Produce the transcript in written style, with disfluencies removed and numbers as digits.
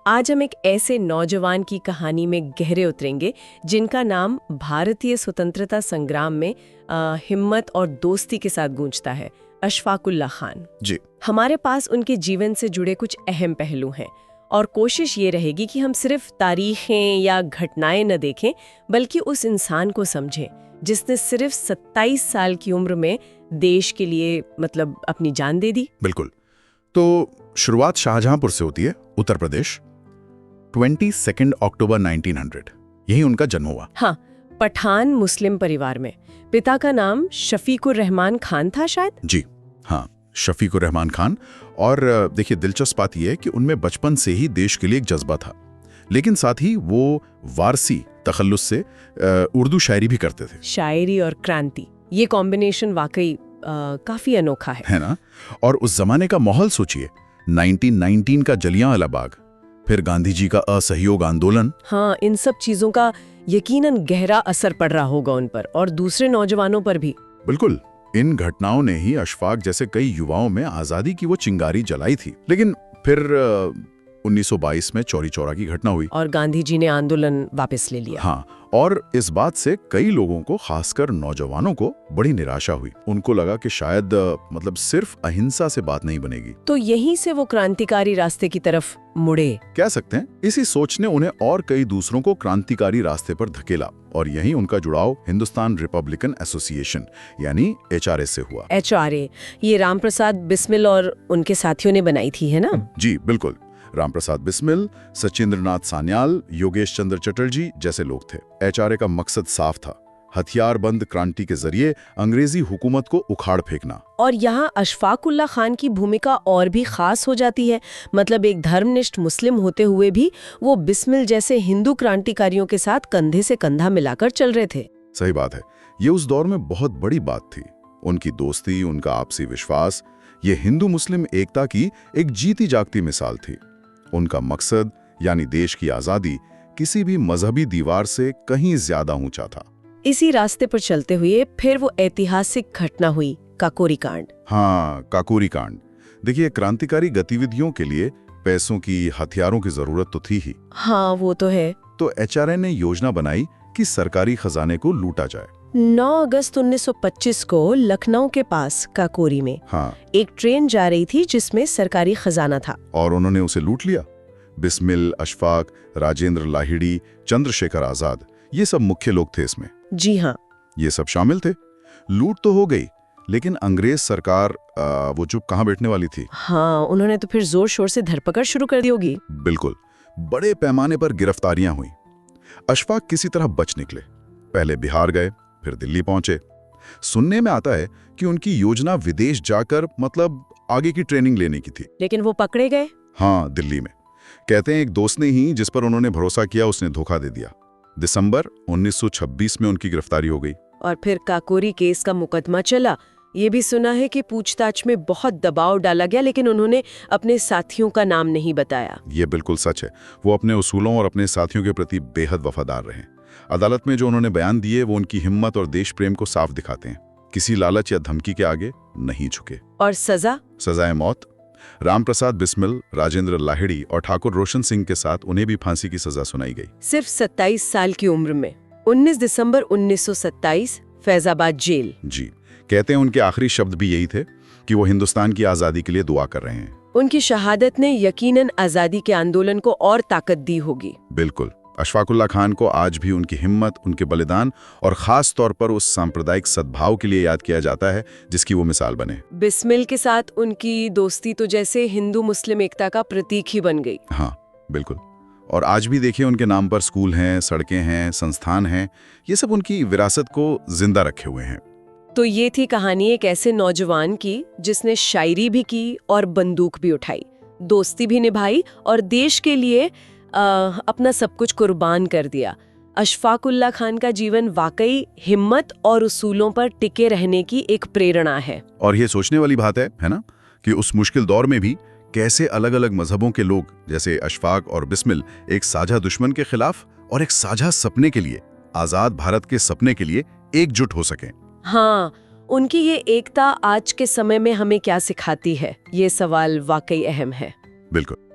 आज हम एक ऐसे नौजवान की कहानी में गहरे उतरेंगे जिनका नाम भारतीय स्वतंत्रता संग्राम में हिम्मत और दोस्ती के साथ गूंजता है, अशफाक उल्लाह खान जी। हमारे पास उनके जीवन से जुड़े कुछ अहम पहलू हैं और कोशिश ये रहेगी कि हम सिर्फ तारीखें या घटनाएं न देखें बल्कि उस इंसान को समझें जिसने सिर्फ 27 साल की उम्र में देश के लिए अपनी जान दे दी। बिल्कुल। तो शुरुआत शाहजहांपुर से होती है, उत्तर प्रदेश। 22 अक्टूबर 1900 यही उनका जन्म हुआ। हाँ, पठान मुस्लिम परिवार में। पिता का नाम शफीकुर रहमान खान था शायद। जी हाँ, शफीकुर रहमान खान। और देखिए, दिलचस्प बात यह है कि उनमें बचपन से ही देश के लिए एक जज्बा था, लेकिन साथ ही वो वारसी तखल्लुस से उर्दू शायरी भी करते थे। शायरी और क्रांति, ये कॉम्बिनेशन वाकई काफी अनोखा है ना? और उस जमाने का माहौल सोचिए, 1919 का जलियांवाला बाग, फिर गांधी जी का असहयोग आंदोलन। हाँ, इन सब चीजों का यकीनन गहरा असर पड़ रहा होगा उन पर और दूसरे नौजवानों पर भी। बिल्कुल। इन घटनाओं ने ही अशफाक जैसे कई युवाओं में आजादी की वो चिंगारी जलाई थी। लेकिन फिर 1922 में चौरी चौरा की घटना हुई और गांधी जी ने आंदोलन वापस ले लिया। हाँ, और इस बात से कई लोगों को, खासकर नौजवानों को, बड़ी निराशा हुई। उनको लगा कि शायद सिर्फ अहिंसा से बात नहीं बनेगी। तो यहीं से वो क्रांतिकारी रास्ते की तरफ मुड़े, कह सकते हैं। इसी सोच ने उन्हें और कई दूसरों को क्रांतिकारी रास्ते पर धकेला और यहीं उनका जुड़ाव हिंदुस्तान रिपब्लिकन एसोसिएशन यानी HRA से हुआ। HRA ये रामप्रसाद बिस्मिल और उनके साथियों ने बनाई थी, है ना? जी बिल्कुल। रामप्रसाद बिस्मिल, सचिंद्रनाथ सान्याल, योगेश चंद्र चटर्जी जैसे लोग थे। HRA का मकसद साफ था, हथियारबंद क्रांति के जरिए अंग्रेजी हुकूमत को उखाड़ फेंकना। और यहाँ अशफाक उल्लाह खान की भूमिका और भी खास हो जाती है। एक धर्मनिष्ठ मुस्लिम होते हुए भी वो बिस्मिल जैसे हिंदू क्रांतिकारियों के साथ कंधे से कंधा मिलाकर चल रहे थे। सही बात है, ये उस दौर में बहुत बड़ी बात थी। उनकी दोस्ती, उनका आपसी विश्वास, ये हिंदू मुस्लिम एकता की एक जीती जागती मिसाल थी। उनका मकसद यानी देश की आजादी किसी भी मजहबी दीवार से कहीं ज्यादा ऊंचा था। इसी रास्ते पर चलते हुए फिर वो ऐतिहासिक घटना हुई, काकोरी कांड। हाँ, काकोरी कांड। देखिए, क्रांतिकारी गतिविधियों के लिए पैसों की, हथियारों की जरूरत तो थी ही। हाँ, वो तो है। तो HRA ने योजना बनाई कि सरकारी खजाने को लूटा जाए। 9 अगस्त 1925 को लखनऊ के पास काकोरी में एक ट्रेन जा रही थी जिसमें सरकारी खजाना था और उन्होंने उसे लूट लिया। बिस्मिल, अशफाक, राजेंद्र लाहिड़ी, चंद्रशेखर आजाद, ये सब मुख्य लोग थे इसमें। जी हाँ, ये सब शामिल थे। लूट तो हो गई, लेकिन अंग्रेज सरकार वो चुप कहाँ बैठने वाली थी। हाँ, उन्होंने तो फिर जोर शोर से धरपकड़ शुरू कर दी होगी। बिल्कुल, बड़े पैमाने पर गिरफ्तारियां हुई। अशफाक किसी तरह बच निकले। पहले बिहार गए, फिर दिल्ली पहुंचे। सुनने में आता है कि उनकी योजना विदेश जाकर आगे की ट्रेनिंग लेने की थी। लेकिन वो पकड़े गए। हाँ, दिल्ली में। कहते हैं एक दोस्त ने ही, जिस पर उन्होंने भरोसा किया, उसने धोखा दे दिया। दिसंबर 1926 में उनकी गिरफ्तारी हो गई। और फिर काकोरी केस का मुकदमा चला। ये भी सुना है कि पूछताछ में बहुत दबाव डाला गया, लेकिन उन्होंने अपने साथियों का नाम नहीं बताया। ये बिल्कुल सच है। वो अपने उसूलों और अपने साथियों के प्रति बेहद वफादार रहे। अदालत में जो उन्होंने बयान दिए वो उनकी हिम्मत और देश प्रेम को साफ दिखाते हैं। किसी लालच या धमकी के आगे नहीं झुके। और सजाए मौत। रामप्रसाद बिस्मिल, राजेंद्र लाहिड़ी और ठाकुर रोशन सिंह के साथ उन्हें भी फांसी की सजा सुनाई गई, सिर्फ 27 साल की उम्र में। 19 दिसंबर 1927, फैजाबाद जेल। जी, कहते हैं उनके आखिरी शब्द भी यही थे कि वो हिंदुस्तान की आजादी के लिए दुआ कर रहे हैं। उनकी शहादत ने यकीनन आजादी के आंदोलन को और ताकत दी होगी। बिल्कुल। अशफाक उल्लाह खान को आज भी उनकी हिम्मत, उनके बलिदान और खास तौर पर उस सांप्रदायिक सद्भाव के लिए याद किया जाता है जिसकी वो मिसाल बने। बिस्मिल के साथ उनकी दोस्ती तो जैसे हिंदू मुस्लिम एकता का प्रतीक ही बन गई। हाँ बिल्कुल। और आज भी देखिए, उनके नाम पर स्कूल हैं, सड़कें हैं, संस्थान हैं। ये सब उनकी विरासत को जिंदा रखे हुए हैं। तो ये थी कहानी एक ऐसे नौजवान की जिसने शायरी भी की और बंदूक भी उठाई, दोस्ती भी निभाई और देश के लिए अपना सब कुछ कुर्बान कर दिया। अशफाक उल्लाह खान का जीवन वाकई हिम्मत और उसूलों पर टिके रहने की एक प्रेरणा है। और ये सोचने वाली बात है ना, कि उस मुश्किल दौर में भी कैसे अलग अलग मजहबों के लोग जैसे अशफाक और बिस्मिल एक साझा दुश्मन के खिलाफ और एक साझा सपने के लिए, आजाद भारत के सपने के लिए एकजुट हो सकें। हाँ, उनकी ये एकता आज के समय में हमें क्या सिखाती है, ये सवाल वाकई अहम है। बिल्कुल।